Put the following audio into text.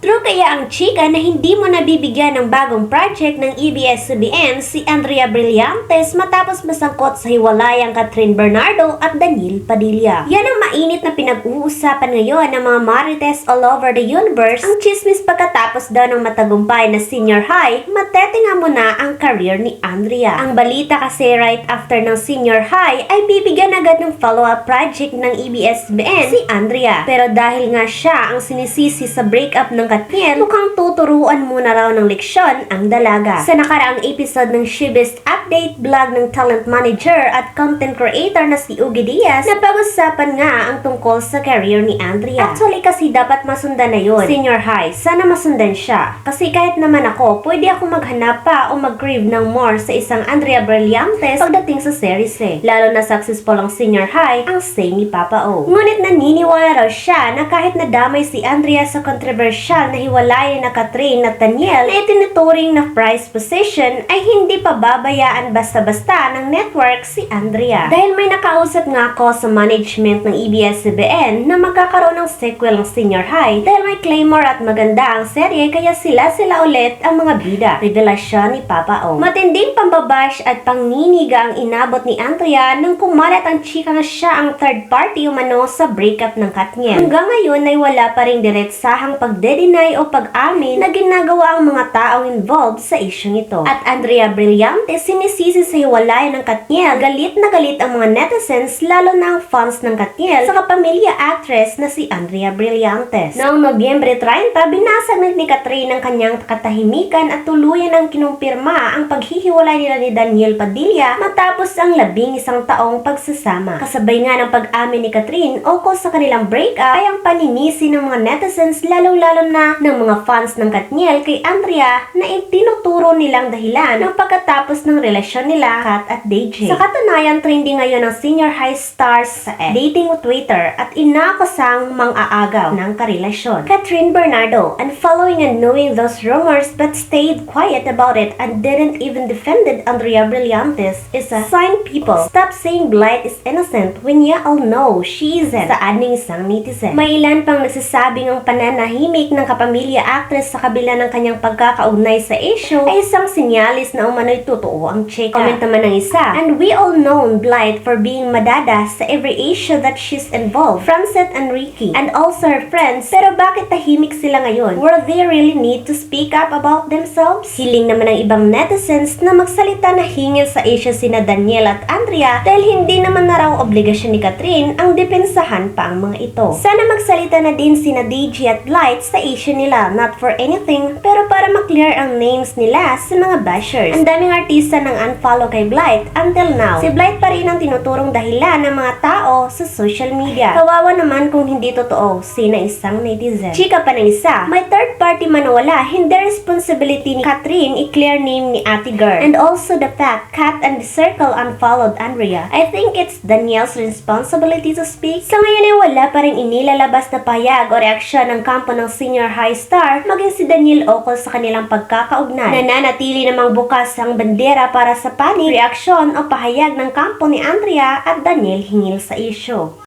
True kaya ang chika na hindi mo nabibigyan ng bagong project ng ABS-CBN si Andrea Brillantes matapos masangkot sa hiwalayang Catherine Bernardo at Daniel Padilla. Yan ang mainit na pinag-uusapan ngayon ng mga marites all over the universe. Ang chismis pagkatapos daw ng matagumpay na senior high, matetinga mo na ang career ni Andrea. Ang balita kasi right after ng senior high ay bibigyan agad ng follow-up project ng ABS-CBN si Andrea. Pero dahil nga siya ang sinisisi sa breakup ng Katniel, mukhang tuturuan muna raw ng leksyon ang dalaga. Sa nakaraang episode ng Showbiz Update vlog ng talent manager at content creator na si Ugi Diaz, napag-usapan nga ang tungkol sa career ni Andrea. Actually kasi dapat masundan na yun. Senior high, sana masundan siya. Kasi kahit naman ako, pwede ako maghanap pa o mag-crave ng more sa isang Andrea Brillantes pagdating sa series eh. Lalo na successful ang senior high, ang say ni Papa O. Ngunit naniniwala raw siya na kahit nadamay si Andrea sa controversial na hiwalayan na Catherine at Daniel na itinuturing na prized possession ay hindi pa babayaan basta-basta ng network si Andrea. Dahil may nakausap nga ako sa management ng ABS-CBN na magkakaroon ng sequel ng senior high dahil may claymore at maganda ang serye kaya sila ulit ang mga bida. Revelasyon ni Papa O. Matinding pambabash at pangniniga ang inabot ni Andrea nang kumalat ang chika na siya ang third party umano sa breakup ng Katniel. Hanggang ngayon ay wala pa ring diretsahang pagdedeny o pag-amin na ginagawa ang mga taong involved sa isyong ito. At Andrea Brillantes sinisisi sa hiwalayan ng Katniel. Galit na galit ang mga netizens lalo na ang fans ng Katniel sa kapamilya actress na si Andrea Brillantes. Noong Nobyembre 30, binasag ni Catherine ang kanyang katahimikan at tuluyan ang kinumpirma ang paghihiwalay nila ni Daniel Padilla matapos ang 11 taong pagsasama. Kasabay nga ng pag-amin ni Catherine ukol sa kanilang breakup ay ang paninisi ng mga netizens lalong-lalo na ng mga fans ng Katniel kay Andrea na itinuturo nilang dahilan ng pagkatapos ng relasyon nila Kat at DJ. Sa katunayan, trending ngayon ang senior high stars sa dating o Twitter at inakasang mang-aagaw ng karelasyon. Catherine Bernardo, unfollowing and knowing those rumors but stayed quiet about it and didn't even defended Andrea Brillantes is a sign people stop saying Blythe is innocent when you all know she isn't. Saad ng isang netizen. May ilan pang nagsasabing ang pananahimik ng kapamilya actress sa kabila ng kanyang pagkakaugnay sa issue ay isang sinyalis na umano'y totoo ang chika. Comment naman ng isa, and we all known Blythe for being madada sa every issue that she's involved, Francet and Ricky, and also her friends, pero bakit tahimik sila ngayon? Were they really need to speak up about themselves? Hiling naman ng ibang netizens na magsalita na hingil sa issue sina Daniel at Andrea dahil hindi naman na raw obligasyon ni Catherine ang depensahan pa ang mga ito. Sana magsalita na din sina DJ at Blythe sa issue nila, not for anything, pero para maklear ang names nila sa mga bashers. Ang daming artista nang unfollow kay Blythe until now. Si Blythe pa rin ang tinuturong dahilan ng mga tao sa social media. Kawawa naman kung hindi totoo, sina isang netizen. Chika pa ng isa, may third party man o wala, hindi responsibility ni Catherine i-clear name ni Ate Girl. And also the fact, Kat and the circle unfollowed Andrea. I think it's Daniel's responsibility to speak. Sa ngayon ay wala pa rin inilalabas na pahayag o reaksyon ng kampo ng senior high star maging si Daniel ukol sa kanilang pagkakaugnay. Nananatili namang bukas ang bandera para sa panig, reaksyon o pahayag ng kampo ni Andrea at Daniel hingil sa issue.